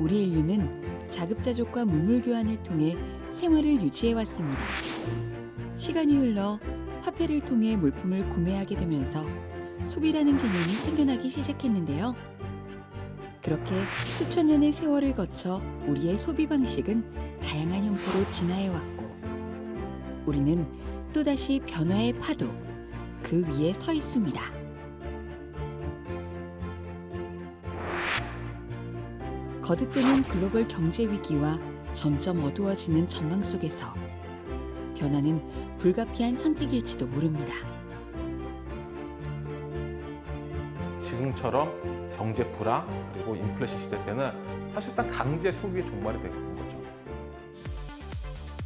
우리 인류는 자급자족과 물물 교환을 통해 생활을 유지해 왔습니다. 시간이 흘러 화폐를 통해 물품을 구매하게 되면서 소비라는 개념이 생겨나기 시작했는데요. 그렇게 수천 년의 세월을 거쳐 우리의 소비 방식은 다양한 형태로 진화해 왔고, 우리는 또다시 변화의 파도, 그 위에 서 있습니다. 거듭되는 글로벌 경제 위기와 점점 어두워지는 전망 속에서 변화는 불가피한 선택일지도 모릅니다. 지금처럼 경제 불황 그리고 인플레이션 시대 때는 사실상 강제 소비의 종말이 되는 거죠.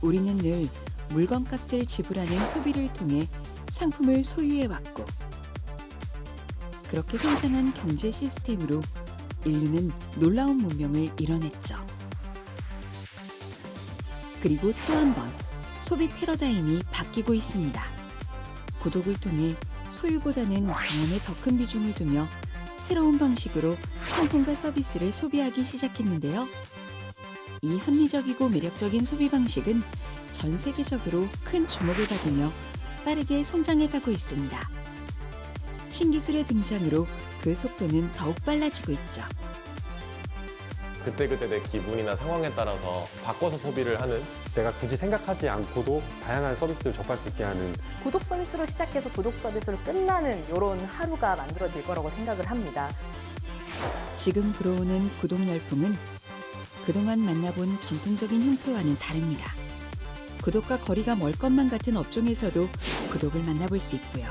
우리는 늘 물건값을 지불하는 소비를 통해 상품을 소유해왔고, 그렇게 성장한 경제 시스템으로 인류는 놀라운 문명을 이뤄냈죠. 그리고 또 한 번 소비 패러다임이 바뀌고 있습니다. 구독을 통해 소유보다는 경험에 더 큰 비중을 두며 새로운 방식으로 상품과 서비스를 소비하기 시작했는데요. 이 합리적이고 매력적인 소비 방식은 전 세계적으로 큰 주목을 받으며 빠르게 성장해가고 있습니다. 신기술의 등장으로 그 속도는 더욱 빨라지고 있죠. 그때그때 내 기분이나 상황에 따라서 바꿔서 소비를 하는, 내가 굳이 생각하지 않고도 다양한 서비스를 접할 수 있게 하는, 구독 서비스로 시작해서 구독 서비스로 끝나는 이런 하루가 만들어질 거라고 생각을 합니다. 지금 불어오는 구독 열풍은 그동안 만나본 전통적인 형태와는 다릅니다. 구독과 거리가 멀 것만 같은 업종에서도 구독을 만나볼 수 있고요.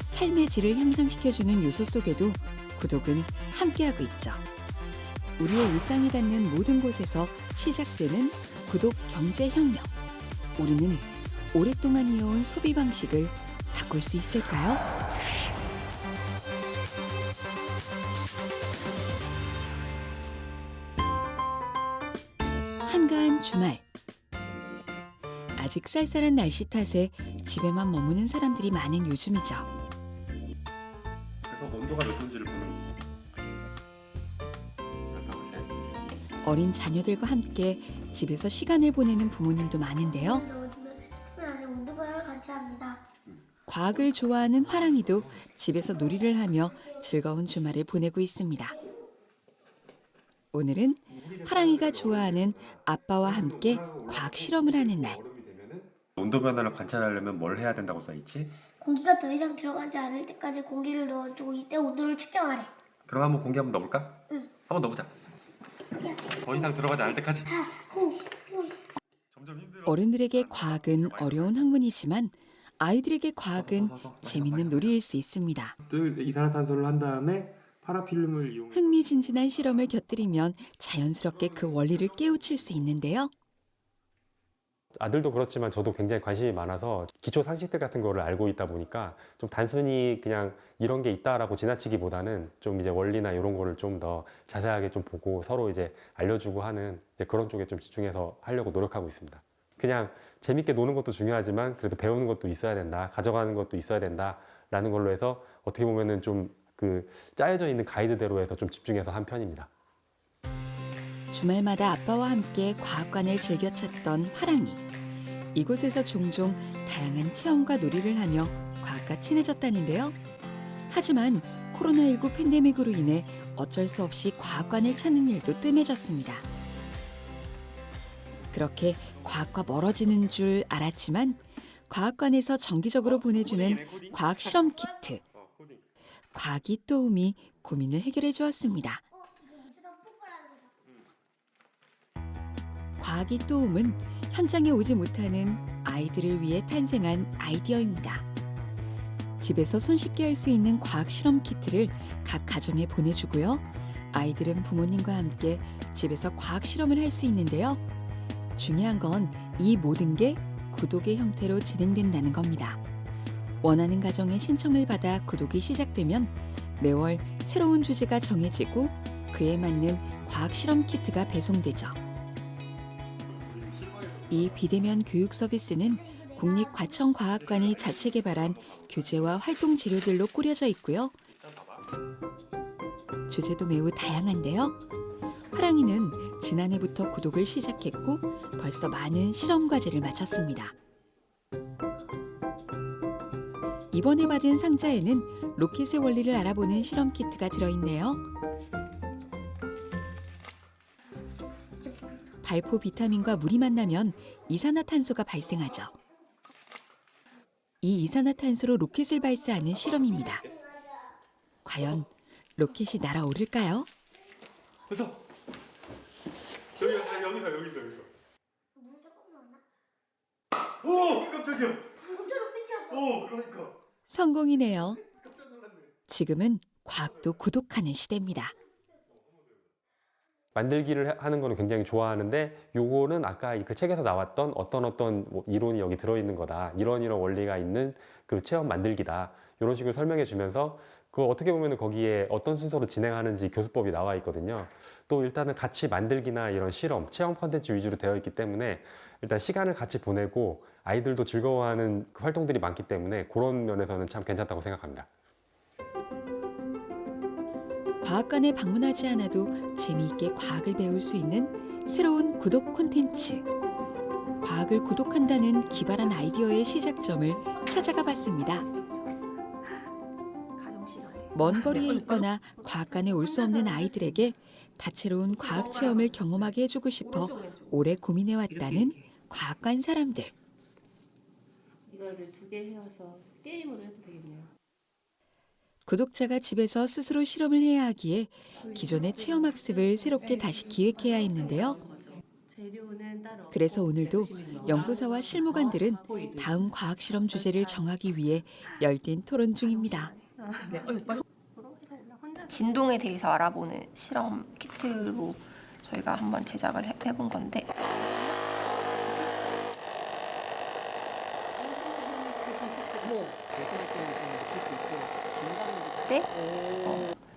삶의 질을 향상시켜주는 요소 속에도 구독은 함께하고 있죠. 우리의 일상이 닿는 모든 곳에서 시작되는 구독 경제혁명. 우리는 오랫동안 이어온 소비 방식을 바꿀 수 있을까요? 한가한 주말. 아직 쌀쌀한 날씨 탓에 집에만 머무는 사람들이 많은 요즘이죠. 그래서 온도가 몇 도인지를 보는 거예요. 어린 자녀들과 함께 집에서 시간을 보내는 부모님도 많은데요. 안에 온도별을 같이 합니다. 과학을 좋아하는 화랑이도 집에서 놀이를 하며 즐거운 주말을 보내고 있습니다. 오늘은 화랑이가 좋아하는 아빠와 함께 과학 실험을 하는 날. 온도 변화를 관찰하려면 뭘 해야 된다고 써 있지? 공기가 더 이상 들어가지 않을 때까지 공기를 넣어주고 이때 온도를 측정하래. 그럼 한번 공기 한번 넣어볼까? 응. 한번 넣어보자. 더 이상 들어가지 않을 때까지. 자, 호. 점점 힘들어. 어른들에게 과학은 어려운 학문이지만 아이들에게 과학은 재밌는 놀이일 수 있습니다. 이산화탄소를 한 다음에 파라필름을 이용. 흥미진진한 실험을 곁들이면 자연스럽게 그 원리를 깨우칠 수 있는데요. 아들도 그렇지만 저도 굉장히 관심이 많아서 기초 상식들 같은 거를 알고 있다 보니까 좀 단순히 그냥 이런 게 있다라고 지나치기보다는 좀 이제 원리나 이런 거를 좀 더 자세하게 좀 보고 서로 이제 알려주고 하는 이제 그런 쪽에 좀 집중해서 하려고 노력하고 있습니다. 그냥 재밌게 노는 것도 중요하지만 그래도 배우는 것도 있어야 된다, 가져가는 것도 있어야 된다라는 걸로 해서 어떻게 보면은 좀 그 짜여져 있는 가이드대로 해서 좀 집중해서 한 편입니다. 주말마다 아빠와 함께 과학관을 즐겨 찾던 화랑이. 이곳에서 종종 다양한 체험과 놀이를 하며 과학과 친해졌다는데요. 하지만 코로나19 팬데믹으로 인해 어쩔 수 없이 과학관을 찾는 일도 뜸해졌습니다. 그렇게 과학과 멀어지는 줄 알았지만 과학관에서 정기적으로 보내주는 과학 실험 키트. 과학이 또움이 고민을 해결해 주었습니다. 과학이 또움은 현장에 오지 못하는 아이들을 위해 탄생한 아이디어입니다. 집에서 손쉽게 할 수 있는 과학 실험 키트를 각 가정에 보내주고요. 아이들은 부모님과 함께 집에서 과학 실험을 할 수 있는데요. 중요한 건 이 모든 게 구독의 형태로 진행된다는 겁니다. 원하는 가정의 신청을 받아 구독이 시작되면 매월 새로운 주제가 정해지고 그에 맞는 과학 실험 키트가 배송되죠. 이 비대면 교육 서비스는 국립과천과학관이 자체 개발한 교재와 활동 재료들로 꾸려져 있고요. 주제도 매우 다양한데요. 사랑이는 지난해부터 구독을 시작했고 벌써 많은 실험 과제를 마쳤습니다. 이번에 받은 상자에는 로켓의 원리를 알아보는 실험 키트가 들어있네요. 발포 비타민과 물이 만나면 이산화탄소가 발생하죠. 이 이산화탄소로 로켓을 발사하는 실험입니다. 과연 로켓이 날아오를까요? 물 조금 넣었나? 오, 깜짝이야. 엄청 높이 튀었어. 성공이네요. 지금은 과학도 구독하는 시대입니다. 만들기를 하는 거는 굉장히 좋아하는데 요거는 아까 그 책에서 나왔던 어떤 뭐 이론이 여기 들어있는 거다. 이런 원리가 있는 그 체험 만들기다. 이런 식으로 설명해 주면서 그 어떻게 보면 거기에 어떤 순서로 진행하는지 교수법이 나와 있거든요. 또 일단은 같이 만들기나 이런 실험, 체험 컨텐츠 위주로 되어 있기 때문에 일단 시간을 같이 보내고 아이들도 즐거워하는 그 활동들이 많기 때문에 그런 면에서는 참 괜찮다고 생각합니다. 과학관에 방문하지 않아도 재미있게 과학을 배울 수 있는 새로운 구독 콘텐츠. 과학을 구독한다는 기발한 아이디어의 시작점을 찾아가 봤습니다. 먼 거리에 있거나 과학관에 올 수 없는 아이들에게 다채로운 과학 체험을 경험하게 해주고 싶어 오래 고민해왔다는 과학관 사람들. 이거를 2개 해와서 게임으로 해도 되겠네요. 구독자가 집에서 스스로 실험을 해야 하기에 기존의 체험학습을 새롭게 다시 기획해야 했는데요. 그래서 오늘도 연구사와 실무관들은 다음 과학실험 주제를 정하기 위해 열띤 토론 중입니다. 진동에 대해서 알아보는 실험 키트로 저희가 한번 제작을 해본 건데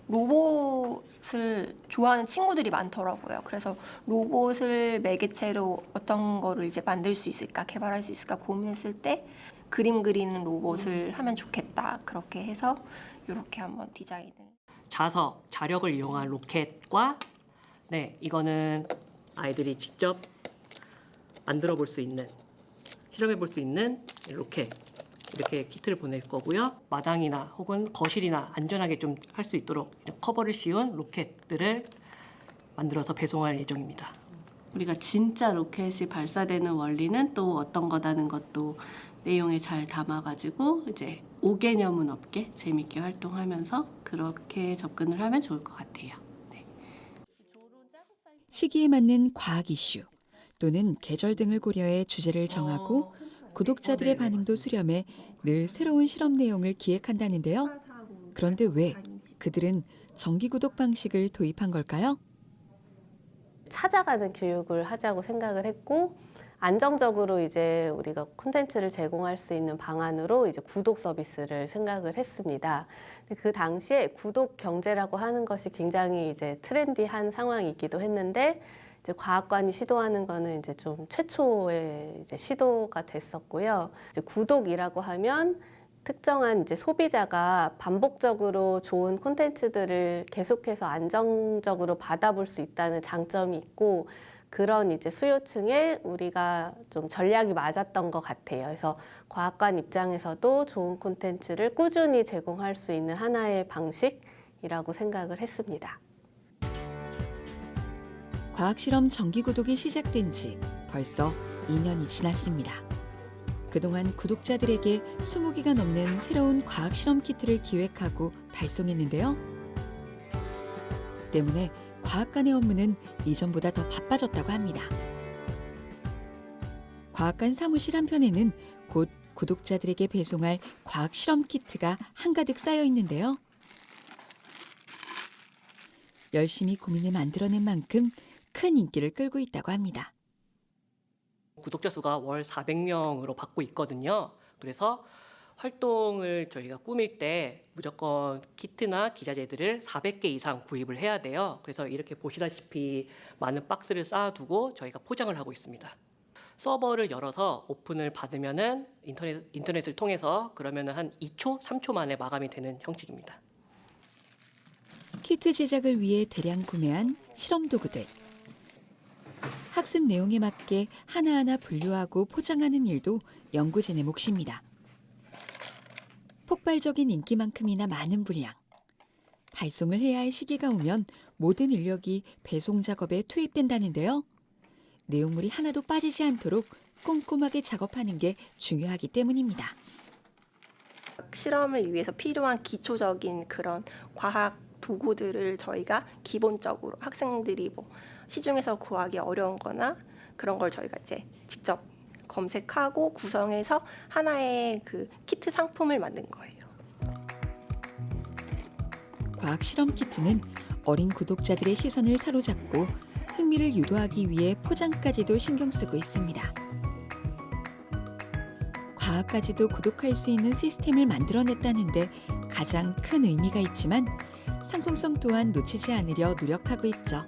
로봇을 좋아하는 친구들이 많더라고요. 그래서 로봇을 매개체로 어떤 거를 이제 만들 수 있을까, 개발할 수 있을까 고민했을 때 그림 그리는 로봇을 하면 좋겠다. 그렇게 해서 이렇게 한번 디자인을. 자석, 자력을 이용한 로켓과 이거는 아이들이 직접 만들어 볼 수 있는, 실험해 볼 수 있는 로켓. 이렇게 키트를 보낼 거고요. 마당이나 혹은 거실이나 안전하게 좀 할 수 있도록 커버를 씌운 로켓들을 만들어서 배송할 예정입니다. 우리가 진짜 로켓이 발사되는 원리는 또 어떤 거다는 것도 내용에 잘 담아가지고 이제 5개념은 없게 재밌게 활동하면서 그렇게 접근을 하면 좋을 것 같아요. 네. 시기에 맞는 과학 이슈 또는 계절 등을 고려해 주제를 정하고 구독자들의 반응도 수렴해 늘 새로운 실험 내용을 기획한다는데요. 그런데 왜 그들은 정기 구독 방식을 도입한 걸까요? 찾아가는 교육을 하자고 생각을 했고 안정적으로 이제 우리가 콘텐츠를 제공할 수 있는 방안으로 이제 구독 서비스를 생각을 했습니다. 그 당시에 구독 경제라고 하는 것이 굉장히 이제 트렌디한 상황이기도 했는데 이제 과학관이 시도하는 거는 이제 좀 최초의 이제 시도가 됐었고요. 이제 구독이라고 하면 특정한 이제 소비자가 반복적으로 좋은 콘텐츠들을 계속해서 안정적으로 받아볼 수 있다는 장점이 있고 그런 이제 수요층에 우리가 좀 전략이 맞았던 것 같아요. 그래서 과학관 입장에서도 좋은 콘텐츠를 꾸준히 제공할 수 있는 하나의 방식이라고 생각을 했습니다. 과학실험 정기 구독이 시작된 지 벌써 2년이 지났습니다. 그동안 구독자들에게 20개가 넘는 새로운 과학실험 키트를 기획하고 발송했는데요. 때문에 과학관의 업무는 이전보다 더 바빠졌다고 합니다. 과학관 사무실 한편에는 곧 구독자들에게 배송할 과학실험 키트가 한가득 쌓여 있는데요. 열심히 고민을 만들어낸 만큼 큰 인기를 끌고 있다고 합니다. 구독자 수가 월 400명으로 받고 있거든요. 그래서 활동을 저희가 꾸밀 때 무조건 키트나 기자재들을 400개 이상 구입을 해야 돼요. 그래서 이렇게 보시다시피 많은 박스를 쌓아두고 저희가 포장을 하고 있습니다. 서버를 열어서 오픈을 받으면은 인터넷을 통해서 그러면은 한 2초, 3초 만에 마감이 되는 형식입니다. 키트 제작을 위해 대량 구매한 실험 도구들. 학습 내용에 맞게 하나하나 분류하고 포장하는 일도 연구진의 몫입니다. 폭발적인 인기만큼이나 많은 분량. 발송을 해야 할 시기가 오면 모든 인력이 배송 작업에 투입된다는데요. 내용물이 하나도 빠지지 않도록 꼼꼼하게 작업하는 게 중요하기 때문입니다. 실험을 위해서 필요한 기초적인 그런 과학 도구들을 저희가 기본적으로 학생들이 뭐 시중에서 구하기 어려운 거나 그런 걸 저희가 이제 직접 검색하고 구성해서 하나의 그 키트 상품을 만든 거예요. 과학 실험 키트는 어린 구독자들의 시선을 사로잡고 흥미를 유도하기 위해 포장까지도 신경 쓰고 있습니다. 과학까지도 구독할 수 있는 시스템을 만들어냈다는데 가장 큰 의미가 있지만 상품성 또한 놓치지 않으려 노력하고 있죠.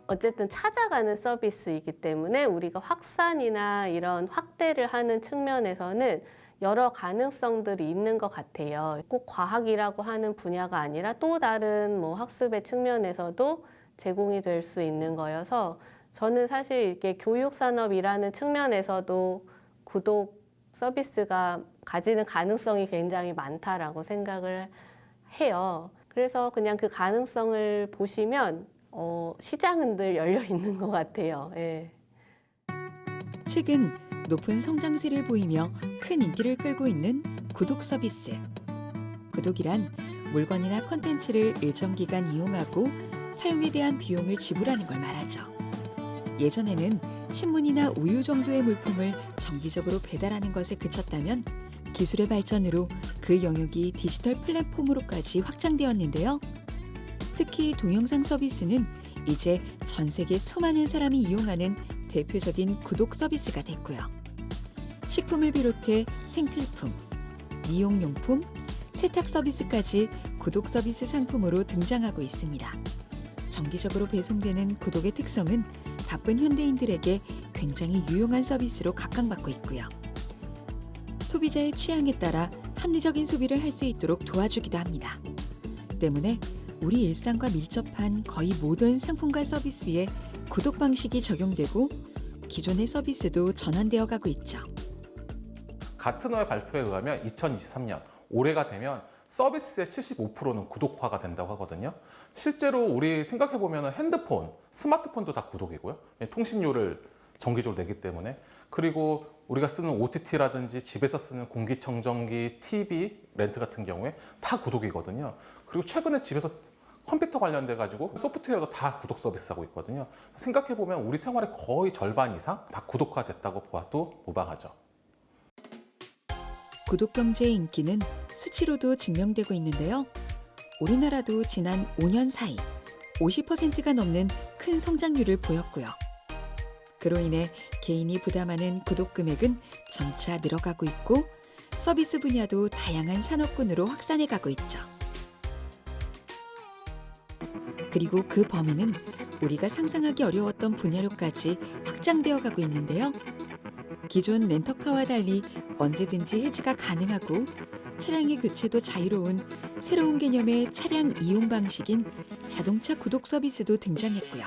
어쨌든 찾아가는 서비스이기 때문에 우리가 확산이나 이런 확대를 하는 측면에서는 여러 가능성들이 있는 것 같아요. 꼭 과학이라고 하는 분야가 아니라 또 다른 뭐 학습의 측면에서도 제공이 될 수 있는 거여서 저는 사실 이게 교육산업이라는 측면에서도 구독 서비스가 가지는 가능성이 굉장히 많다라고 생각을 해요. 그래서 그냥 그 가능성을 보시면 시장은 늘 열려 있는 것 같아요. 예. 최근 높은 성장세를 보이며 큰 인기를 끌고 있는 구독 서비스. 구독이란 물건이나 콘텐츠를 일정 기간 이용하고 사용에 대한 비용을 지불하는 걸 말하죠. 예전에는 신문이나 우유 정도의 물품을 정기적으로 배달하는 것에 그쳤다면 기술의 발전으로 그 영역이 디지털 플랫폼으로까지 확장되었는데요. 특히 동영상 서비스는 이제 전 세계 수많은 사람이 이용하는 대표적인 구독 서비스가 됐고요. 식품을 비롯해 생필품, 미용용품, 세탁 서비스까지 구독 서비스 상품으로 등장하고 있습니다. 정기적으로 배송되는 구독의 특성은 바쁜 현대인들에게 굉장히 유용한 서비스로 각광받고 있고요. 소비자의 취향에 따라 합리적인 소비를 할 수 있도록 도와주기도 합니다. 때문에 우리 일상과 밀접한 거의 모든 상품과 서비스에 구독 방식이 적용되고 기존의 서비스도 전환되어 가고 있죠. 가트너의 발표에 의하면 2023년 올해가 되면 서비스의 75%는 구독화가 된다고 하거든요. 실제로 우리 생각해보면 핸드폰, 스마트폰도 다 구독이고요. 통신료를 정기적으로 내기 때문에. 그리고 우리가 쓰는 OTT라든지 집에서 쓰는 공기청정기, TV, 렌트 같은 경우에 다 구독이거든요. 그리고 최근에 집에서 컴퓨터 관련돼 가지고 소프트웨어도 다 구독 서비스 하고 있거든요. 생각해보면 우리 생활의 거의 절반 이상 다 구독화됐다고 보아도 무방하죠. 구독 경제의 인기는 수치로도 증명되고 있는데요. 우리나라도 지난 5년 사이 50%가 넘는 큰 성장률을 보였고요. 그로 인해 개인이 부담하는 구독 금액은 점차 늘어가고 있고 서비스 분야도 다양한 산업군으로 확산해 가고 있죠. 그리고 그 범위는 우리가 상상하기 어려웠던 분야로까지 확장되어 가고 있는데요. 기존 렌터카와 달리 언제든지 해지가 가능하고 차량의 교체도 자유로운 새로운 개념의 차량 이용 방식인 자동차 구독 서비스도 등장했고요.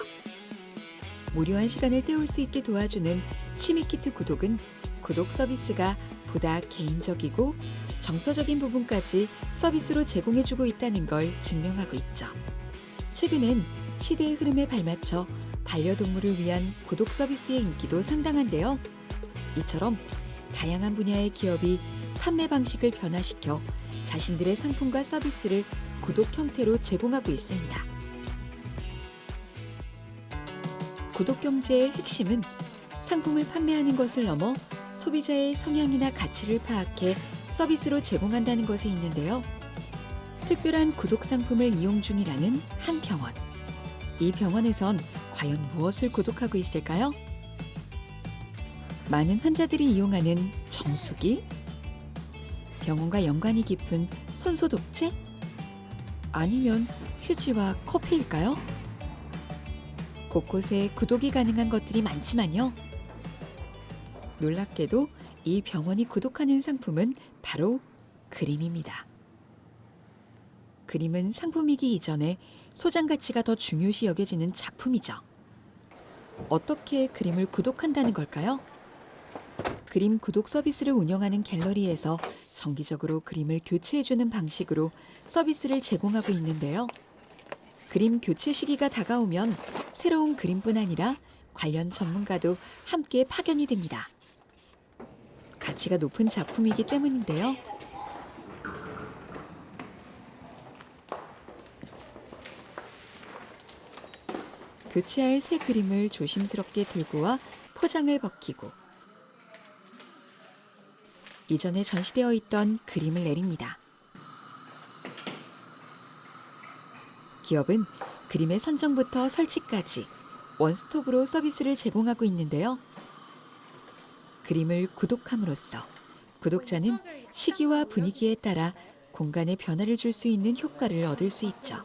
무료한 시간을 때울 수 있게 도와주는 취미키트 구독은 구독 서비스가 보다 개인적이고 정서적인 부분까지 서비스로 제공해주고 있다는 걸 증명하고 있죠. 최근엔 시대의 흐름에 발맞춰 반려동물을 위한 구독 서비스의 인기도 상당한데요. 이처럼 다양한 분야의 기업이 판매 방식을 변화시켜 자신들의 상품과 서비스를 구독 형태로 제공하고 있습니다. 구독 경제의 핵심은 상품을 판매하는 것을 넘어 소비자의 성향이나 가치를 파악해 서비스로 제공한다는 것에 있는데요. 특별한 구독 상품을 이용 중이라는 한 병원. 이 병원에선 과연 무엇을 구독하고 있을까요? 많은 환자들이 이용하는 정수기? 병원과 연관이 깊은 손소독제? 아니면 휴지와 커피일까요? 곳곳에 구독이 가능한 것들이 많지만요. 놀랍게도 이 병원이 구독하는 상품은 바로 그림입니다. 그림은 상품이기 이전에 소장 가치가 더 중요시 여겨지는 작품이죠. 어떻게 그림을 구독한다는 걸까요? 그림 구독 서비스를 운영하는 갤러리에서 정기적으로 그림을 교체해주는 방식으로 서비스를 제공하고 있는데요. 그림 교체 시기가 다가오면 새로운 그림뿐 아니라 관련 전문가도 함께 파견이 됩니다. 가치가 높은 작품이기 때문인데요. 교체할 새 그림을 조심스럽게 들고 와 포장을 벗기고 이전에 전시되어 있던 그림을 내립니다. 기업은 그림의 선정부터 설치까지 원스톱으로 서비스를 제공하고 있는데요. 그림을 구독함으로써 구독자는 시기와 분위기에 따라 공간에 변화를 줄 수 있는 효과를 얻을 수 있죠.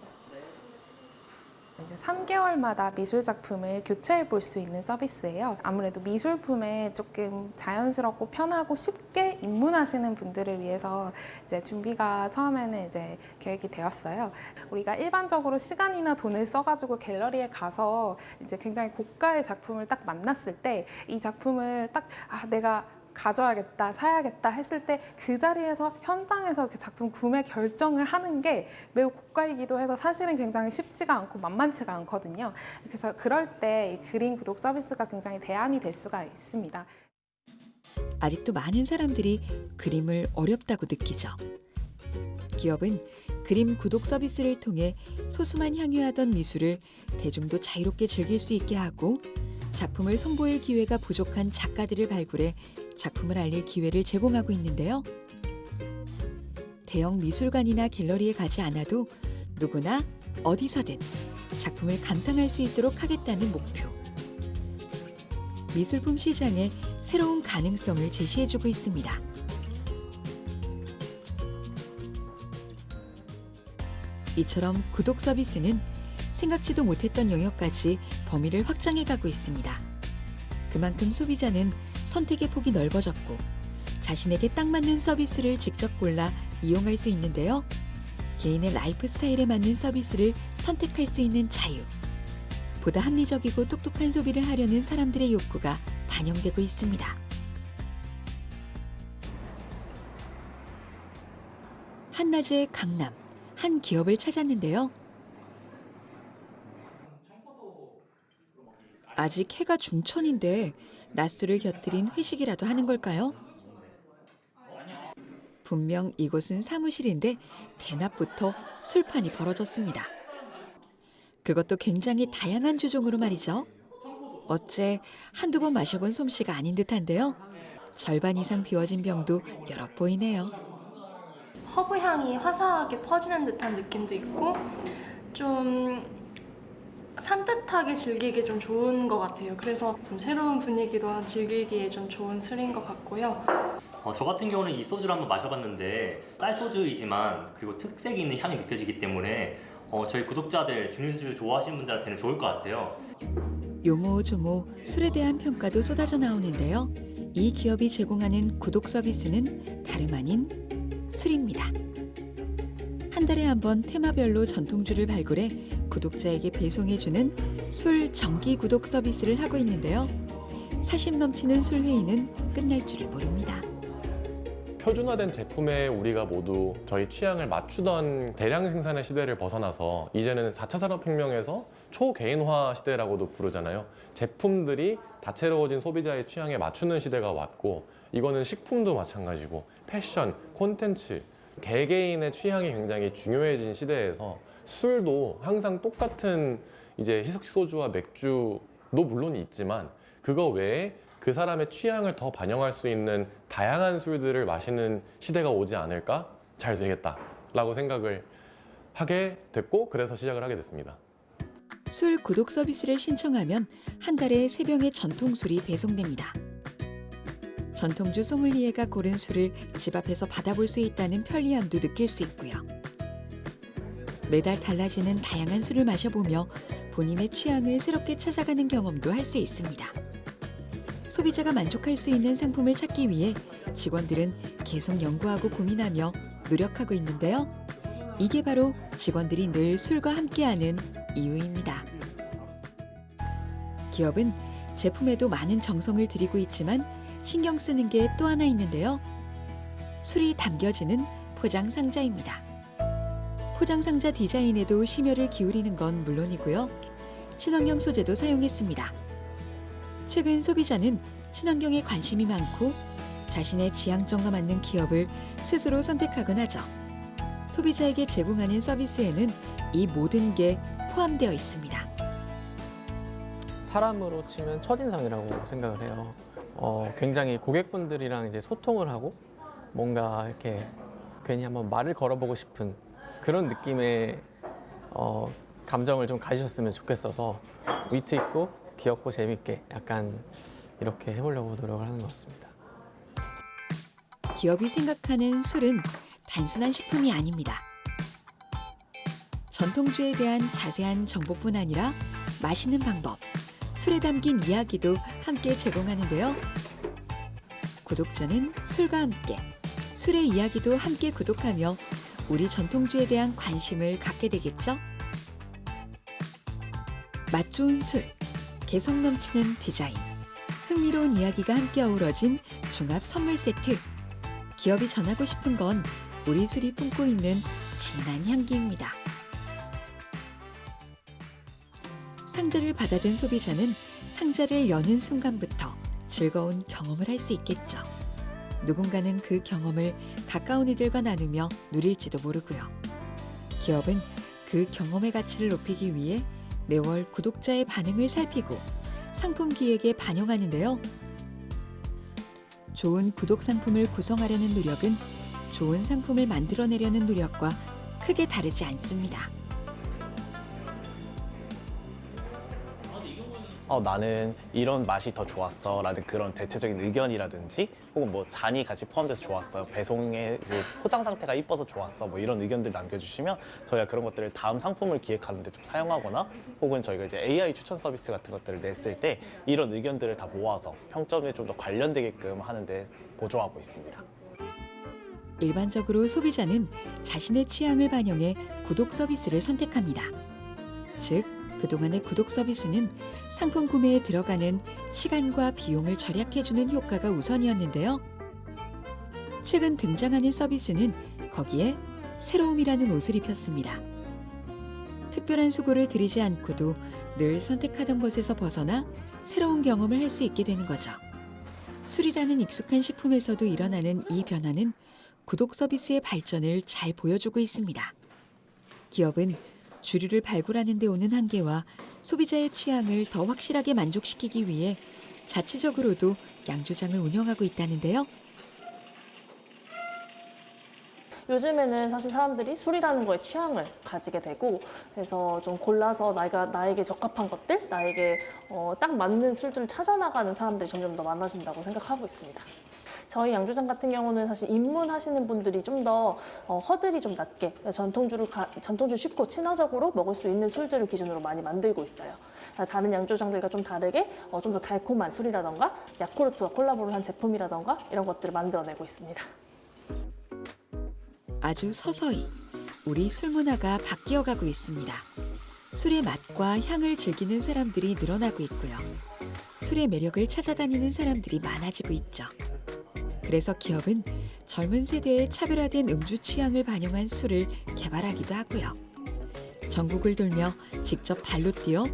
이제 3개월마다 미술 작품을 교체해 볼 수 있는 서비스예요. 아무래도 미술품에 조금 자연스럽고 편하고 쉽게 입문하시는 분들을 위해서 이제 준비가 처음에는 이제 계획이 되었어요. 우리가 일반적으로 시간이나 돈을 써가지고 갤러리에 가서 이제 굉장히 고가의 작품을 딱 만났을 때 이 작품을 딱 내가 가져야겠다, 사야겠다 했을 때 그 자리에서 현장에서 그 작품 구매 결정을 하는 게 매우 고가이기도 해서 사실은 굉장히 쉽지가 않고 만만치가 않거든요. 그래서 그럴 때 이 그림 구독 서비스가 굉장히 대안이 될 수가 있습니다. 아직도 많은 사람들이 그림을 어렵다고 느끼죠. 기업은 그림 구독 서비스를 통해 소수만 향유하던 미술을 대중도 자유롭게 즐길 수 있게 하고 작품을 선보일 기회가 부족한 작가들을 발굴해 작품을 알릴 기회를 제공하고 있는데요. 대형 미술관이나 갤러리에 가지 않아도 누구나 어디서든 작품을 감상할 수 있도록 하겠다는 목표. 미술품 시장에 새로운 가능성을 제시해주고 있습니다. 이처럼 구독 서비스는 생각지도 못했던 영역까지 범위를 확장해가고 있습니다. 그만큼 소비자는 선택의 폭이 넓어졌고 자신에게 딱 맞는 서비스를 직접 골라 이용할 수 있는데요. 개인의 라이프 스타일에 맞는 서비스를 선택할 수 있는 자유. 보다 합리적이고 똑똑한 소비를 하려는 사람들의 욕구가 반영되고 있습니다. 한낮의 강남, 한 기업을 찾았는데요. 아직 해가 중천인데 낮술을 곁들인 회식이라도 하는 걸까요? 분명 이곳은 사무실인데 대낮부터 술판이 벌어졌습니다. 그것도 굉장히 다양한 주종으로 말이죠. 어째 한두 번 마셔본 솜씨가 아닌 듯한데요. 절반 이상 비워진 병도 여러 보이네요. 허브 향이 화사하게 퍼지는 듯한 느낌도 있고 좀 산뜻하게 즐기기 좀 좋은 것 같아요. 그래서 좀 새로운 분위기도 즐기기에 좀 좋은 술인 것 같고요. 저 같은 경우는 이 소주를 한번 마셔봤는데 쌀 소주이지만 그리고 특색이 있는 향이 느껴지기 때문에 저희 구독자들 증류주 좋아하시는 분들한테는 좋을 것 같아요. 요모조모 술에 대한 평가도 쏟아져 나오는데요. 이 기업이 제공하는 구독 서비스는 다름 아닌 술입니다. 한 달에 한 번 테마별로 전통주를 발굴해 구독자에게 배송해주는 술 정기 구독 서비스를 하고 있는데요. 사심 넘치는 술 회의는 끝날 줄을 모릅니다. 표준화된 제품에 우리가 모두 저희 취향을 맞추던 대량 생산의 시대를 벗어나서 이제는 4차 산업혁명에서 초개인화 시대라고도 부르잖아요. 제품들이 다채로워진 소비자의 취향에 맞추는 시대가 왔고 이거는 식품도 마찬가지고 패션, 콘텐츠, 개개인의 취향이 굉장히 중요해진 시대에서 술도 항상 똑같은 이제 희석식 소주와 맥주도 물론 있지만 그거 외에 그 사람의 취향을 더 반영할 수 있는 다양한 술들을 마시는 시대가 오지 않을까? 잘 되겠다라고 생각을 하게 됐고 그래서 시작을 하게 됐습니다. 술 구독 서비스를 신청하면 한 달에 3병의 전통술이 배송됩니다. 전통주 소믈리에가 고른 술을 집 앞에서 받아볼 수 있다는 편리함도 느낄 수 있고요. 매달 달라지는 다양한 술을 마셔보며 본인의 취향을 새롭게 찾아가는 경험도 할 수 있습니다. 소비자가 만족할 수 있는 상품을 찾기 위해 직원들은 계속 연구하고 고민하며 노력하고 있는데요. 이게 바로 직원들이 늘 술과 함께하는 이유입니다. 기업은 제품에도 많은 정성을 들이고 있지만 신경 쓰는 게 또 하나 있는데요. 술이 담겨지는 포장 상자입니다. 포장 상자 디자인에도 심혈을 기울이는 건 물론이고요. 친환경 소재도 사용했습니다. 최근 소비자는 친환경에 관심이 많고 자신의 지향점과 맞는 기업을 스스로 선택하곤 하죠. 소비자에게 제공하는 서비스에는 이 모든 게 포함되어 있습니다. 사람으로 치면 첫인상이라고 생각을 해요. 굉장히 고객분들이랑 이제 소통을 하고 뭔가 이렇게 괜히 한번 말을 걸어보고 싶은 그런 느낌의 감정을 좀 가지셨으면 좋겠어서 위트 있고 귀엽고 재밌게 약간 이렇게 해보려고 노력을 하는 것 같습니다. 기업이 생각하는 술은 단순한 식품이 아닙니다. 전통주에 대한 자세한 정보뿐 아니라 마시는 방법, 술에 담긴 이야기도 함께 제공하는데요. 구독자는 술과 함께, 술의 이야기도 함께 구독하며 우리 전통주에 대한 관심을 갖게 되겠죠? 맛 좋은 술, 개성 넘치는 디자인, 흥미로운 이야기가 함께 어우러진 종합 선물 세트. 기업이 전하고 싶은 건 우리 술이 품고 있는 진한 향기입니다. 상자를 받아든 소비자는 상자를 여는 순간부터 즐거운 경험을 할 수 있겠죠. 누군가는 그 경험을 가까운 이들과 나누며 누릴지도 모르고요. 기업은 그 경험의 가치를 높이기 위해 매월 구독자의 반응을 살피고 상품 기획에 반영하는데요. 좋은 구독 상품을 구성하려는 노력은 좋은 상품을 만들어내려는 노력과 크게 다르지 않습니다. 나는 이런 맛이 더 좋았어 라는 그런 대체적인 의견이라든지 혹은 뭐 잔이 같이 포함돼서 좋았어, 배송의 이제 포장 상태가 이뻐서 좋았어, 뭐 이런 의견들 남겨주시면 저희가 그런 것들을 다음 상품을 기획하는 데 좀 사용하거나 혹은 저희가 이제 AI 추천 서비스 같은 것들을 냈을 때 이런 의견들을 다 모아서 평점에 좀 더 관련되게끔 하는 데 보조하고 있습니다. 일반적으로 소비자는 자신의 취향을 반영해 구독 서비스를 선택합니다. 즉, 그동안의 구독 서비스는 상품 구매에 들어가는 시간과 비용을 절약해주는 효과가 우선이었는데요. 최근 등장하는 서비스는 거기에 새로움이라는 옷을 입혔습니다. 특별한 수고를 들이지 않고도 늘 선택하던 것에서 벗어나 새로운 경험을 할 수 있게 되는 거죠. 술이라는 익숙한 식품에서도 일어나는 이 변화는 구독 서비스의 발전을 잘 보여주고 있습니다. 기업은 주류를 발굴하는 데 오는 한계와 소비자의 취향을 더 확실하게 만족시키기 위해 자체적으로도 양조장을 운영하고 있다는데요. 요즘에는 사실 사람들이 술이라는 거에 취향을 가지게 되고 그래서 좀 골라서 나에게 적합한 것들, 나에게 딱 맞는 술들을 찾아나가는 사람들이 점점 더 많아진다고 생각하고 있습니다. 저희 양조장 같은 경우는 사실 입문하시는 분들이 좀 더 허들이 좀 낮게 전통주 쉽고 친화적으로 먹을 수 있는 술들을 기준으로 많이 만들고 있어요. 다른 양조장들과 좀 다르게 좀 더 달콤한 술이라던가 야쿠르트와 콜라보를 한 제품이라던가 이런 것들을 만들어내고 있습니다. 아주 서서히 우리 술 문화가 바뀌어가고 있습니다. 술의 맛과 향을 즐기는 사람들이 늘어나고 있고요. 술의 매력을 찾아다니는 사람들이 많아지고 있죠. 그래서 기업은 젊은 세대의 차별화된 음주 취향을 반영한 술을 개발하기도 하고요. 전국을 돌며 직접 발로 뛰어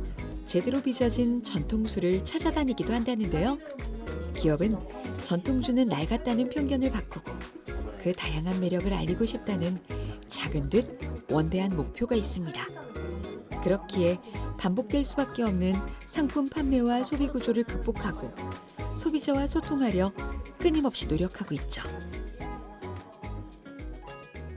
제대로 빚어진 전통술을 찾아다니기도 한다는데요. 기업은 전통주는 낡았다는 편견을 바꾸고 그 다양한 매력을 알리고 싶다는 작은 듯 원대한 목표가 있습니다. 그렇기에 반복될 수밖에 없는 상품 판매와 소비 구조를 극복하고 소비자와 소통하려 끊임없이 노력하고 있죠.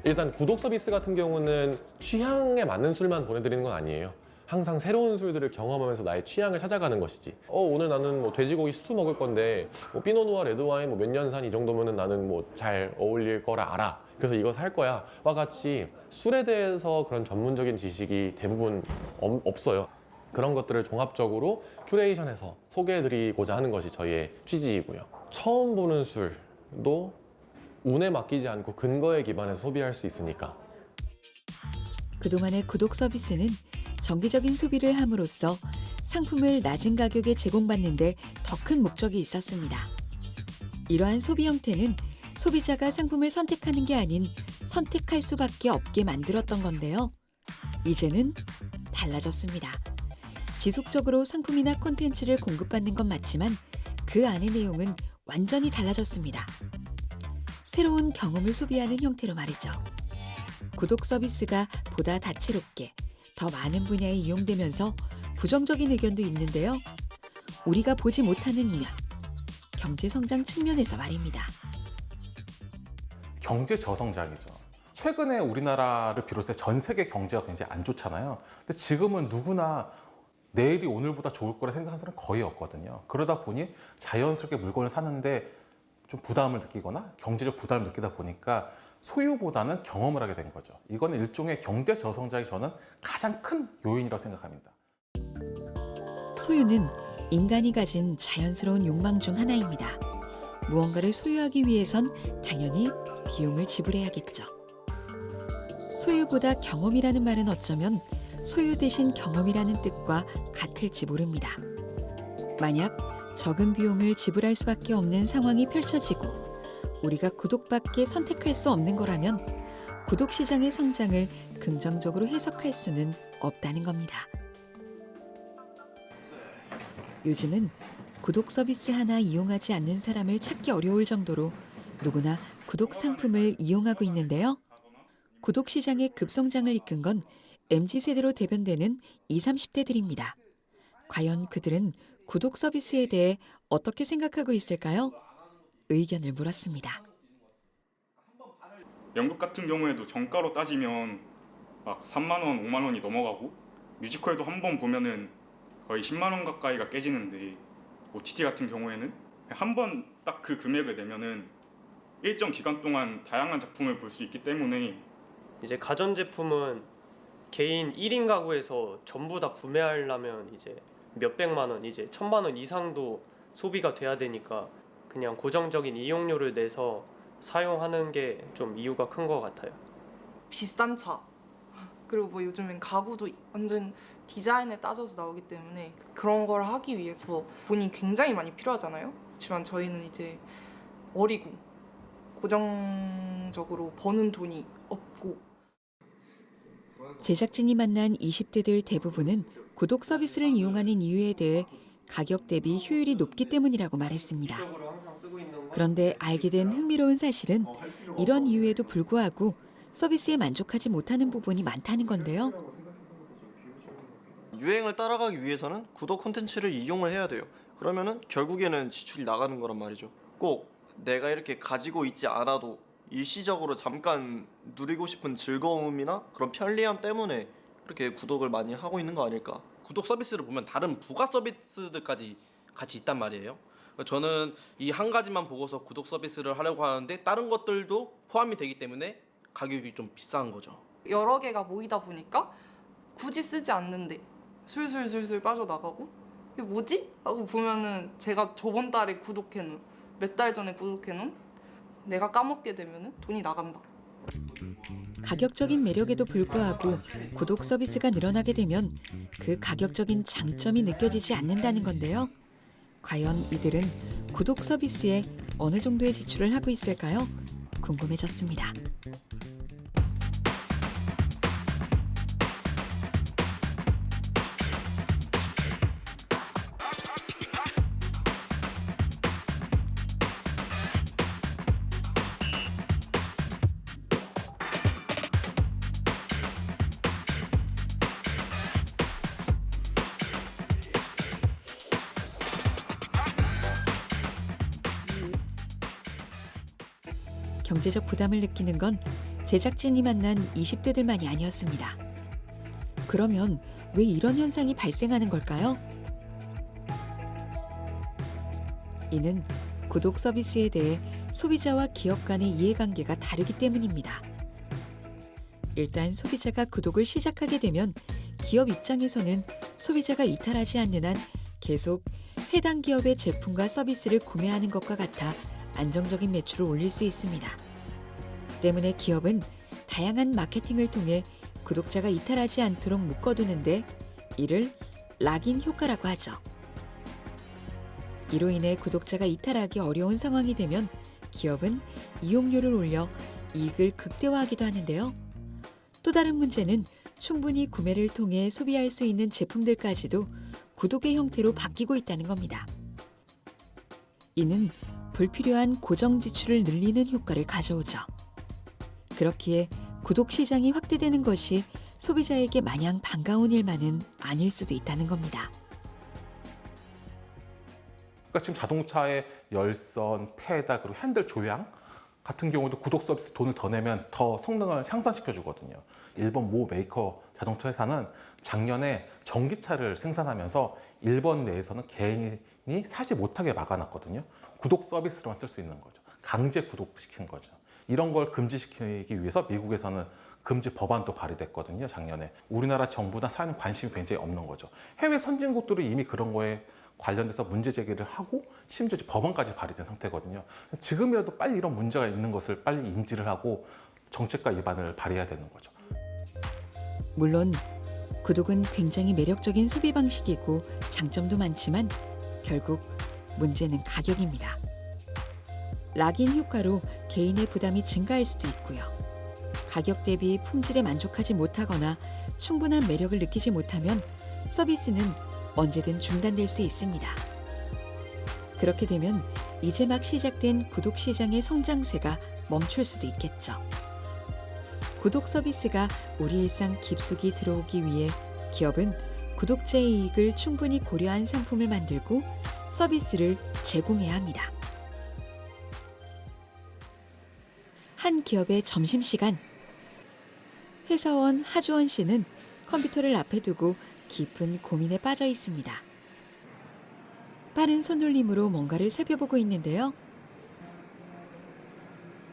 일단 구독 서비스 같은 경우는 취향에 맞는 술만 보내드리는 건 아니에요. 항상 새로운 술들을 경험하면서 나의 취향을 찾아가는 것이지. 오늘 나는 뭐 돼지고기 스튜 먹을 건데 뭐 피노누아 레드와인 뭐 몇 년산 이 정도면은 나는 뭐 잘 어울릴 거라 알아. 그래서 이거 살 거야. 와 같이 술에 대해서 그런 전문적인 지식이 대부분 없어요. 그런 것들을 종합적으로 큐레이션해서 소개해드리고자 하는 것이 저희의 취지이고요. 처음 보는 술도 운에 맡기지 않고 근거에 기반해서 소비할 수 있으니까. 그동안의 구독 서비스는 정기적인 소비를 함으로써 상품을 낮은 가격에 제공받는데 더 큰 목적이 있었습니다. 이러한 소비 형태는 소비자가 상품을 선택하는 게 아닌 선택할 수밖에 없게 만들었던 건데요. 이제는 달라졌습니다. 지속적으로 상품이나 콘텐츠를 공급받는 건 맞지만 그 안의 내용은 완전히 달라졌습니다. 새로운 경험을 소비하는 형태로 말이죠. 구독 서비스가 보다 다채롭게 더 많은 분야에 이용되면서 부정적인 의견도 있는데요. 우리가 보지 못하는 이면, 경제 성장 측면에서 말입니다. 경제 저성장이죠. 최근에 우리나라를 비롯해 전 세계 경제가 굉장히 안 좋잖아요. 근데 지금은 누구나 내일이 오늘보다 좋을 거라 생각하는 사람은 거의 없거든요. 그러다 보니 자연스럽게 물건을 사는데 좀 부담을 느끼거나 경제적 부담을 느끼다 보니까 소유보다는 경험을 하게 된 거죠. 이거는 일종의 경제 저성장이 저는 가장 큰 요인이라고 생각합니다. 소유는 인간이 가진 자연스러운 욕망 중 하나입니다. 무언가를 소유하기 위해선 당연히 비용을 지불해야겠죠. 소유보다 경험이라는 말은 어쩌면 소유 대신 경험이라는 뜻과 같을지 모릅니다. 만약 적은 비용을 지불할 수밖에 없는 상황이 펼쳐지고 우리가 구독밖에 선택할 수 없는 거라면 구독 시장의 성장을 긍정적으로 해석할 수는 없다는 겁니다. 요즘은 구독 서비스 하나 이용하지 않는 사람을 찾기 어려울 정도로 누구나 구독 상품을 이용하고 있는데요. 구독 시장의 급성장을 이끈 건 MZ세대로 대변되는 20, 30대들입니다. 과연 그들은 구독 서비스에 대해 어떻게 생각하고 있을까요? 의견을 물었습니다. 연극 같은 경우에도 정가로 따지면 막 3만 원, 5만 원이 넘어가고 뮤지컬도 한 번 보면은 거의 10만 원 가까이가 깨지는데 OTT 같은 경우에는 한 번 딱 그 금액을 내면은 일정 기간 동안 다양한 작품을 볼 수 있기 때문에 이제 가전제품은 개인 1인 가구에서 전부 다 구매하려면 이제 몇백만 원, 이제 1,000만 원 이상도 소비가 돼야 되니까 그냥 고정적인 이용료를 내서 사용하는 게 좀 이유가 큰 것 같아요. 비싼 차, 그리고 뭐 요즘엔 가구도 완전 디자인에 따져서 나오기 때문에 그런 걸 하기 위해서 돈이 굉장히 많이 필요하잖아요. 하지만 저희는 이제 어리고 고정적으로 버는 돈이 없고. 제작진이 만난 20대들 대부분은 구독 서비스를 이용하는 이유에 대해 가격 대비 효율이 높기 때문이라고 말했습니다. 그런데 알게 된 흥미로운 사실은 이런 이유에도 불구하고 서비스에 만족하지 못하는 부분이 많다는 건데요. 유행을 따라가기 위해서는 구독 콘텐츠를 이용을 해야 돼요. 그러면은 결국에는 지출이 나가는 거란 말이죠. 꼭 내가 이렇게 가지고 있지 않아도 일시적으로 잠깐 누리고 싶은 즐거움이나 그런 편리함 때문에 그렇게 구독을 많이 하고 있는 거 아닐까. 구독 서비스를 보면 다른 부가 서비스들까지 같이 있단 말이에요. 저는 이 한 가지만 보고서 구독 서비스를 하려고 하는데 다른 것들도 포함이 되기 때문에 가격이 좀 비싼 거죠. 여러 개가 모이다 보니까 굳이 쓰지 않는데 술술술술 빠져나가고 이게 뭐지? 하고 보면은 제가 저번 달에 구독해놓은 몇 달 전에 구독해놓은 내가 까먹게 되면은 돈이 나간다. 가격적인 매력에도 불구하고 구독 서비스가 늘어나게 되면 그 가격적인 장점이 느껴지지 않는다는 건데요. 과연 이들은 구독 서비스에 어느 정도의 지출을 하고 있을까요? 궁금해졌습니다. 경제적 부담을 느끼는 건 제작진이 만난 20대들만이 아니었습니다. 그러면 왜 이런 현상이 발생하는 걸까요? 이는 구독 서비스에 대해 소비자와 기업 간의 이해관계가 다르기 때문입니다. 일단 소비자가 구독을 시작하게 되면 기업 입장에서는 소비자가 이탈하지 않는 한 계속 해당 기업의 제품과 서비스를 구매하는 것과 같아 안정적인 매출을 올릴 수 있습니다. 때문에 기업은 다양한 마케팅을 통해 구독자가 이탈하지 않도록 묶어두는데 이를 락인 효과라고 하죠. 이로 인해 구독자가 이탈하기 어려운 상황이 되면 기업은 이용료를 올려 이익을 극대화하기도 하는데요. 또 다른 문제는 충분히 구매를 통해 소비할 수 있는 제품들까지도 구독의 형태로 바뀌고 있다는 겁니다. 이는 불필요한 고정 지출을 늘리는 효과를 가져오죠. 그렇기에 구독 시장이 확대되는 것이 소비자에게 마냥 반가운 일만은 아닐 수도 있다는 겁니다. 그러니까 지금 자동차의 열선, 페달, 그리고 핸들 조향 같은 경우도 구독 서비스 돈을 더 내면 더 성능을 향상시켜 주거든요. 일본 모 메이커 자동차 회사는 작년에 전기차를 생산하면서 일본 내에서는 개인이 사지 못하게 막아놨거든요. 구독 서비스로만 쓸 수 있는 거죠. 강제 구독시킨 거죠. 이런 걸 금지시키기 위해서 미국에서는 금지 법안도 발의됐거든요, 작년에. 우리나라 정부나 사회는 관심이 굉장히 없는 거죠. 해외 선진국들은 이미 그런 거에 관련돼서 문제 제기를 하고 심지어 법안까지 발의된 상태거든요. 지금이라도 빨리 이런 문제가 있는 것을 빨리 인지를 하고 정책과 입안을 발휘해야 되는 거죠. 물론 구독은 굉장히 매력적인 소비 방식이고 장점도 많지만 결국 문제는 가격입니다. 락인 효과로 개인의 부담이 증가할 수도 있고요. 가격 대비 품질에 만족하지 못하거나 충분한 매력을 느끼지 못하면 서비스는 언제든 중단될 수 있습니다. 그렇게 되면 이제 막 시작된 구독 시장의 성장세가 멈출 수도 있겠죠. 구독 서비스가 우리 일상 깊숙이 들어오기 위해 기업은 구독자의 이익을 충분히 고려한 상품을 만들고 서비스를 제공해야 합니다. 한 기업의 점심시간. 회사원 하주원 씨는 컴퓨터를 앞에 두고 깊은 고민에 빠져 있습니다. 빠른 손놀림으로 뭔가를 살펴보고 있는데요.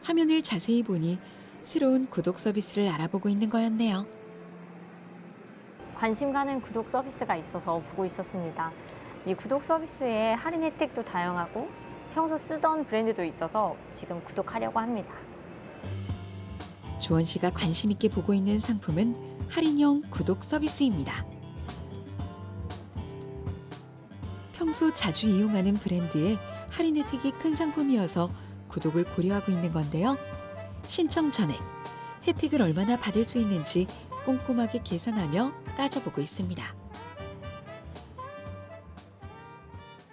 화면을 자세히 보니 새로운 구독 서비스를 알아보고 있는 거였네요. 관심 가는 구독 서비스가 있어서 보고 있었습니다. 이 구독 서비스에 할인 혜택도 다양하고 평소 쓰던 브랜드도 있어서 지금 구독하려고 합니다. 주원 씨가 관심 있게 보고 있는 상품은 할인형 구독 서비스입니다. 평소 자주 이용하는 브랜드에 할인 혜택이 큰 상품이어서 구독을 고려하고 있는 건데요. 신청 전에 혜택을 얼마나 받을 수 있는지 꼼꼼하게 계산하며 따져보고 있습니다.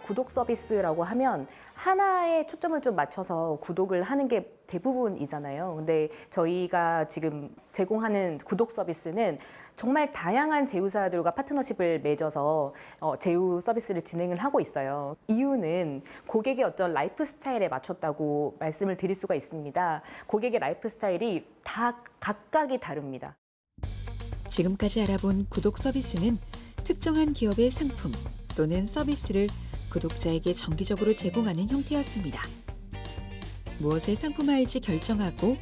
구독 서비스라고 하면 하나에 초점을 좀 맞춰서 구독을 하는 게 대부분이잖아요. 근데 저희가 지금 제공하는 구독 서비스는 정말 다양한 제휴사들과 파트너십을 맺어서 제휴 서비스를 진행을 하고 있어요. 이유는 고객의 어떤 라이프 스타일에 맞췄다고 말씀을 드릴 수가 있습니다. 고객의 라이프 스타일이 다 각각이 다릅니다. 지금까지 알아본 구독 서비스는 특정한 기업의 상품 또는 서비스를 구독자에게 정기적으로 제공하는 형태였습니다. 무엇을 상품화할지 결정하고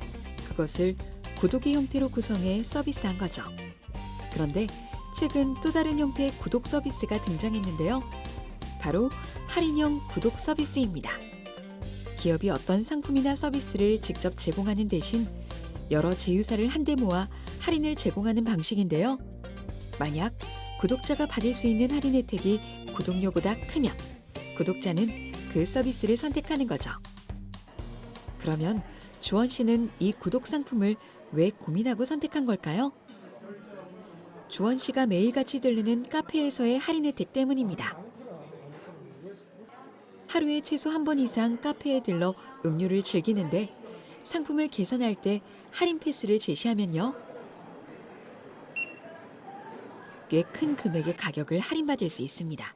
그것을 구독의 형태로 구성해 서비스한 거죠. 그런데 최근 또 다른 형태의 구독 서비스가 등장했는데요. 바로 할인형 구독 서비스입니다. 기업이 어떤 상품이나 서비스를 직접 제공하는 대신 여러 제휴사를 한데 모아 할인을 제공하는 방식인데요. 만약 구독자가 받을 수 있는 할인 혜택이 구독료보다 크면 구독자는 그 서비스를 선택하는 거죠. 그러면 주원 씨는 이 구독 상품을 왜 고민하고 선택한 걸까요? 주원 씨가 매일같이 들르는 카페에서의 할인 혜택 때문입니다. 하루에 최소 한 번 이상 카페에 들러 음료를 즐기는데 상품을 계산할 때 할인 패스를 제시하면요. 꽤 큰 금액의 가격을 할인받을 수 있습니다.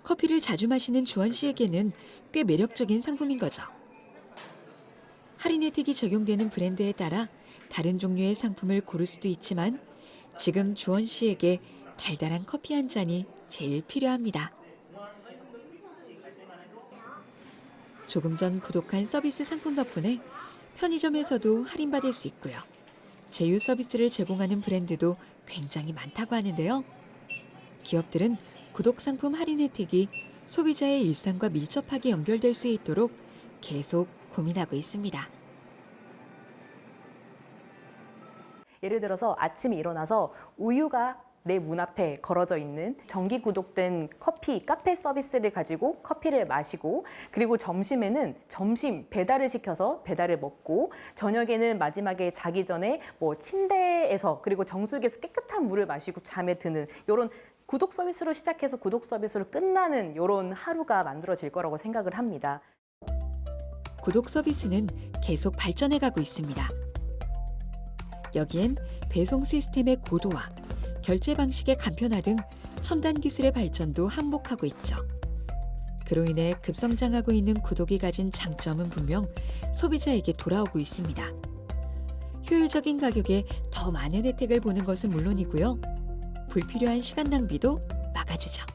커피를 자주 마시는 주원 씨에게는 꽤 매력적인 상품인 거죠. 할인 혜택이 적용되는 브랜드에 따라 다른 종류의 상품을 고를 수도 있지만 지금 주원 씨에게 달달한 커피 한 잔이 제일 필요합니다. 조금 전 구독한 서비스 상품 덕분에 편의점에서도 할인받을 수 있고요. 제휴 서비스를 제공하는 브랜드도 굉장히 많다고 하는데요. 기업들은 구독 상품 할인 혜택이 소비자의 일상과 밀접하게 연결될 수 있도록 계속 고민하고 있습니다. 예를 들어서 아침에 일어나서 우유가 내 문 앞에 걸어져 있는 정기 구독된 커피, 카페 서비스를 가지고 커피를 마시고, 그리고 점심에는 점심 배달을 시켜서 배달을 먹고, 저녁에는 마지막에 자기 전에 뭐 침대에서 그리고 정수기에서 깨끗한 물을 마시고 잠에 드는 이런 구독 서비스로 시작해서 구독 서비스로 끝나는 이런 하루가 만들어질 거라고 생각을 합니다. 구독 서비스는 계속 발전해 가고 있습니다. 여기엔 배송 시스템의 고도화, 결제 방식의 간편화 등 첨단 기술의 발전도 한몫하고 있죠. 그로 인해 급성장하고 있는 구독이 가진 장점은 분명 소비자에게 돌아오고 있습니다. 효율적인 가격에 더 많은 혜택을 보는 것은 물론이고요. 불필요한 시간 낭비도 막아주죠.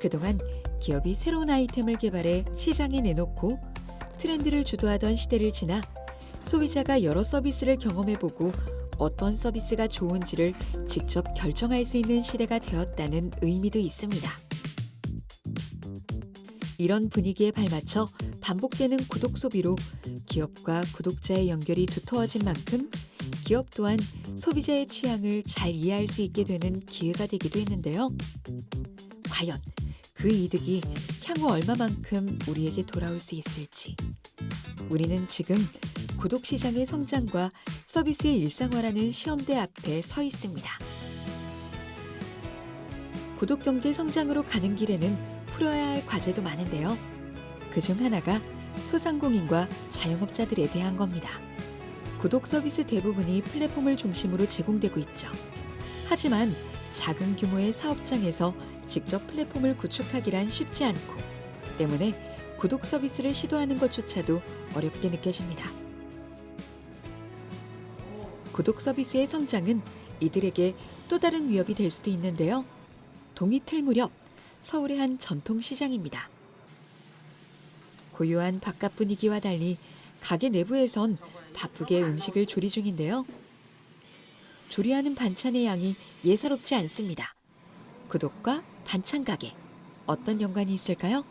그동안 기업이 새로운 아이템을 개발해 시장에 내놓고 트렌드를 주도하던 시대를 지나 소비자가 여러 서비스를 경험해보고 어떤 서비스가 좋은지를 직접 결정할 수 있는 시대가 되었다는 의미도 있습니다. 이런 분위기에 발맞춰 반복되는 구독 소비로 기업과 구독자의 연결이 두터워진 만큼 기업 또한 소비자의 취향을 잘 이해할 수 있게 되는 기회가 되기도 했는데요. 과연 그 이득이 향후 얼마만큼 우리에게 돌아올 수 있을지. 우리는 지금 구독 시장의 성장과 서비스의 일상화라는 시험대 앞에 서 있습니다. 구독 경제 성장으로 가는 길에는 풀어야 할 과제도 많은데요. 그중 하나가 소상공인과 자영업자들에 대한 겁니다. 구독 서비스 대부분이 플랫폼을 중심으로 제공되고 있죠. 하지만 작은 규모의 사업장에서 직접 플랫폼을 구축하기란 쉽지 않고 때문에 구독 서비스를 시도하는 것조차도 어렵게 느껴집니다. 구독 서비스의 성장은 이들에게 또 다른 위협이 될 수도 있는데요. 동이틀 무렵 서울의 한 전통시장입니다. 고요한 바깥 분위기와 달리 가게 내부에선 바쁘게 음식을 조리 중인데요. 조리하는 반찬의 양이 예사롭지 않습니다. 구독과 반찬 가게, 어떤 연관이 있을까요?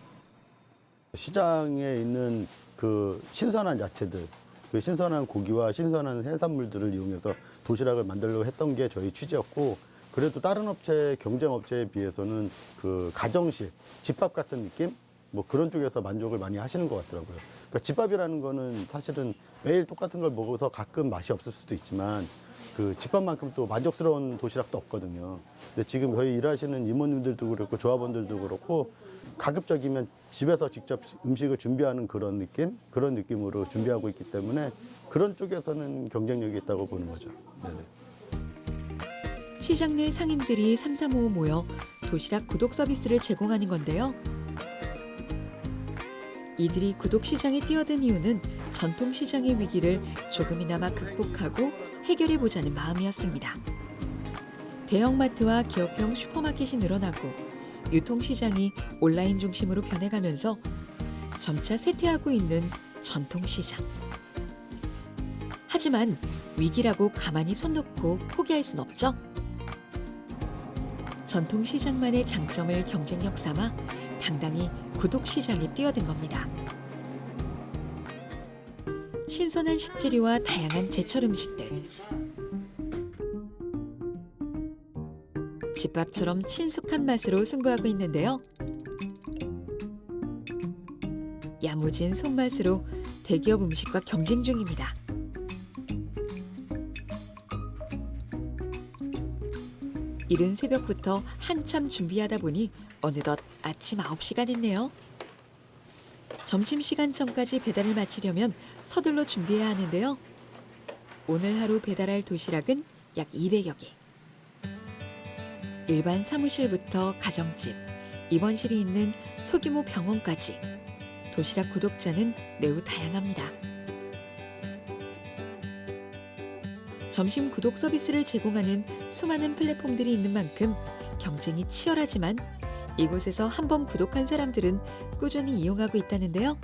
시장에 있는 그 신선한 야채들, 그 신선한 고기와 신선한 해산물들을 이용해서 도시락을 만들려고 했던 게 저희 취지였고, 그래도 다른 업체, 경쟁 업체에 비해서는 그 가정식, 집밥 같은 느낌? 뭐 그런 쪽에서 만족을 많이 하시는 것 같더라고요. 그러니까 집밥이라는 거는 사실은 매일 똑같은 걸 먹어서 가끔 맛이 없을 수도 있지만 그 집밥만큼 또 만족스러운 도시락도 없거든요. 근데 지금 저희 일하시는 이모님들도 그렇고 조합원들도 그렇고 가급적이면 집에서 직접 음식을 준비하는 그런 느낌? 그런 느낌으로 준비하고 있기 때문에 그런 쪽에서는 경쟁력이 있다고 보는 거죠. 네네. 시장 내 상인들이 삼삼오오 모여 도시락 구독 서비스를 제공하는 건데요. 이들이 구독 시장에 뛰어든 이유는 전통 시장의 위기를 조금이나마 극복하고 해결해보자는 마음이었습니다. 대형마트와 기업형 슈퍼마켓이 늘어나고 유통시장이 온라인 중심으로 변해가면서 점차 쇠퇴하고 있는 전통시장. 하지만 위기라고 가만히 손 놓고 포기할 순 없죠. 전통시장만의 장점을 경쟁력 삼아 당당히 구독시장에 뛰어든 겁니다. 신선한 식재료와 다양한 제철 음식들. 집밥처럼 친숙한 맛으로 승부하고 있는데요. 야무진 손맛으로 대기업 음식과 경쟁 중입니다. 이른 새벽부터 한참 준비하다 보니 어느덧 아침 9시가 됐네요. 점심시간 전까지 배달을 마치려면 서둘러 준비해야 하는데요. 오늘 하루 배달할 도시락은 약 200여 개. 일반 사무실부터 가정집, 입원실이 있는 소규모 병원까지 도시락 구독자는 매우 다양합니다. 점심 구독 서비스를 제공하는 수많은 플랫폼들이 있는 만큼 경쟁이 치열하지만 이곳에서 한번 구독한 사람들은 꾸준히 이용하고 있다는데요.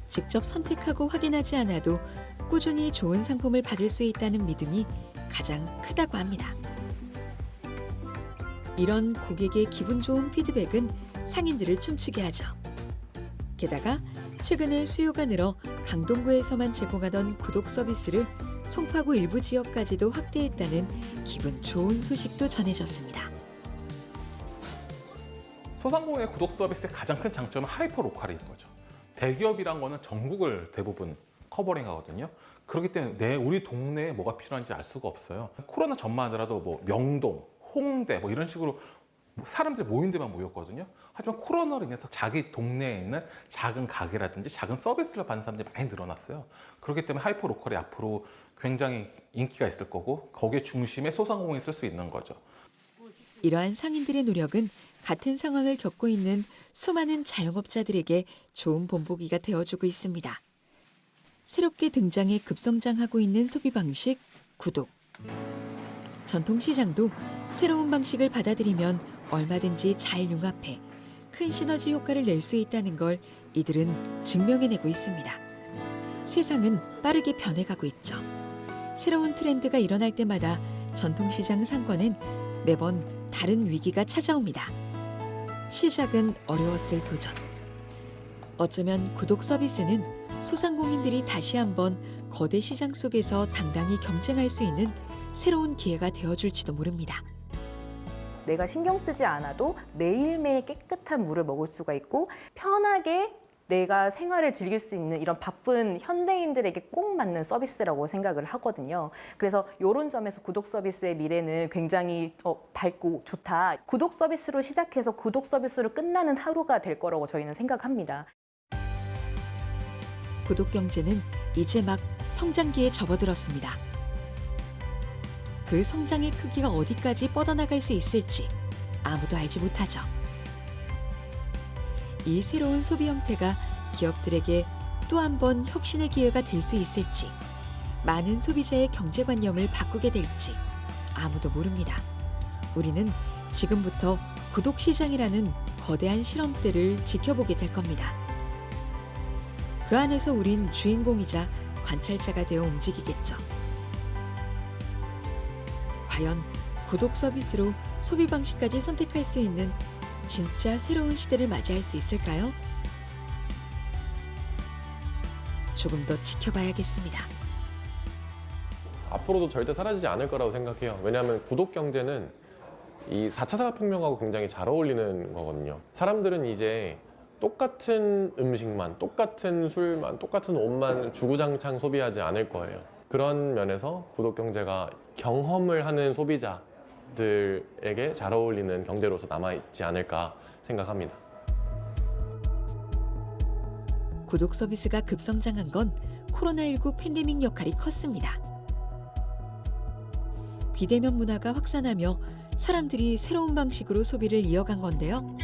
직접 선택하고 확인하지 않아도 꾸준히 좋은 상품을 받을 수 있다는 믿음이 가장 크다고 합니다. 이런 고객의 기분 좋은 피드백은 상인들을 춤추게 하죠. 게다가 최근에 수요가 늘어 강동구에서만 제공하던 구독 서비스를 송파구 일부 지역까지도 확대했다는 기분 좋은 소식도 전해졌습니다. 소상공인의 구독 서비스의 가장 큰 장점은 하이퍼 로컬인 거죠. 대기업이란 거는 전국을 대부분 커버링하거든요. 그렇기 때문에 우리 동네에 뭐가 필요한지 알 수가 없어요. 코로나 전만 하더라도 뭐 명동, 홍대 뭐 이런 식으로 사람들이 모인 데만 모였거든요. 하지만 코로나로 인해서 자기 동네에 있는 작은 가게라든지 작은 서비스를 받는 사람들이 많이 늘어났어요. 그렇기 때문에 하이퍼 로컬이 앞으로 굉장히 인기가 있을 거고 거기에 중심에 소상공인이 쓸 수 있는 거죠. 이러한 상인들의 노력은 같은 상황을 겪고 있는 수많은 자영업자들에게 좋은 본보기가 되어주고 있습니다. 새롭게 등장해 급성장하고 있는 소비 방식, 구독. 전통시장도 새로운 방식을 받아들이면 얼마든지 잘 융합해 큰 시너지 효과를 낼 수 있다는 걸 이들은 증명해내고 있습니다. 세상은 빠르게 변해가고 있죠. 새로운 트렌드가 일어날 때마다 전통시장 상권은 매번 다른 위기가 찾아옵니다. 시작은 어려웠을 도전. 어쩌면 구독 서비스는 소상공인들이 다시 한번 거대 시장 속에서 당당히 경쟁할 수 있는 새로운 기회가 되어줄지도 모릅니다. 내가 신경 쓰지 않아도 매일매일 깨끗한 물을 먹을 수가 있고 편하게 내가 생활을 즐길 수 있는 이런 바쁜 현대인들에게 꼭 맞는 서비스라고 생각을 하거든요. 그래서 이런 점에서 구독 서비스의 미래는 굉장히 밝고 좋다. 구독 서비스로 시작해서 구독 서비스로 끝나는 하루가 될 거라고 저희는 생각합니다. 구독 경제는 이제 막 성장기에 접어들었습니다. 그 성장의 크기가 어디까지 뻗어나갈 수 있을지 아무도 알지 못하죠. 이 새로운 소비 형태가 기업들에게 또 한 번 혁신의 기회가 될 수 있을지, 많은 소비자의 경제관념을 바꾸게 될지 아무도 모릅니다. 우리는 지금부터 구독 시장이라는 거대한 실험대를 지켜보게 될 겁니다. 그 안에서 우린 주인공이자 관찰자가 되어 움직이겠죠. 과연 구독 서비스로 소비 방식까지 선택할 수 있는 진짜 새로운 시대를 맞이할 수 있을까요? 조금 더 지켜봐야겠습니다. 앞으로도 절대 사라지지 않을 거라고 생각해요. 왜냐하면 구독 경제는 이 4차 산업혁명하고 굉장히 잘 어울리는 거거든요. 사람들은 이제 똑같은 음식만, 똑같은 술만, 똑같은 옷만 주구장창 소비하지 않을 거예요. 그런 면에서 구독 경제가 경험을 하는 소비자들에게 잘 어울리는 경제로서 남아있지 않을까 생각합니다. 구독 서비스가 급성장한 건 코로나19 팬데믹 역할이 컸습니다. 비대면 문화가 확산하며 사람들이 새로운 방식으로 소비를 이어간 건데요.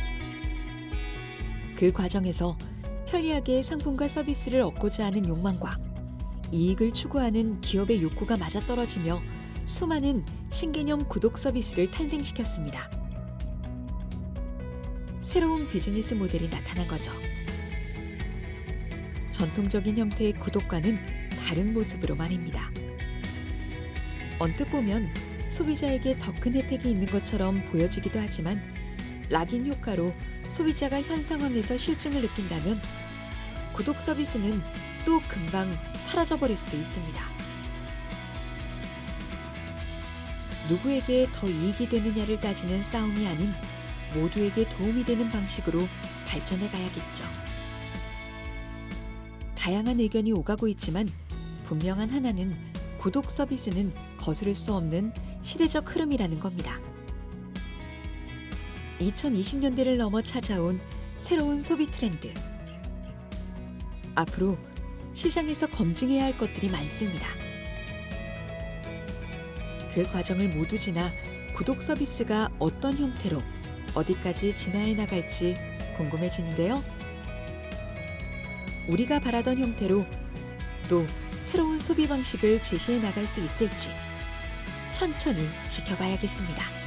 그 과정에서 편리하게 상품과 서비스를 얻고자 하는 욕망과 이익을 추구하는 기업의 욕구가 맞아떨어지며 수많은 신개념 구독 서비스를 탄생시켰습니다. 새로운 비즈니스 모델이 나타난 거죠. 전통적인 형태의 구독과는 다른 모습으로 말입니다. 언뜻 보면 소비자에게 더 큰 혜택이 있는 것처럼 보여지기도 하지만 락인 효과로 소비자가 현 상황에서 실증을 느낀다면 구독 서비스는 또 금방 사라져버릴 수도 있습니다. 누구에게 더 이익이 되느냐를 따지는 싸움이 아닌 모두에게 도움이 되는 방식으로 발전해 가야겠죠. 다양한 의견이 오가고 있지만 분명한 하나는 구독 서비스는 거스를 수 없는 시대적 흐름이라는 겁니다. 2020년대를 넘어 찾아온 새로운 소비 트렌드. 앞으로 시장에서 검증해야 할 것들이 많습니다. 그 과정을 모두 지나 구독 서비스가 어떤 형태로 어디까지 진화해 나갈지 궁금해지는데요. 우리가 바라던 형태로 또 새로운 소비 방식을 제시해 나갈 수 있을지 천천히 지켜봐야겠습니다.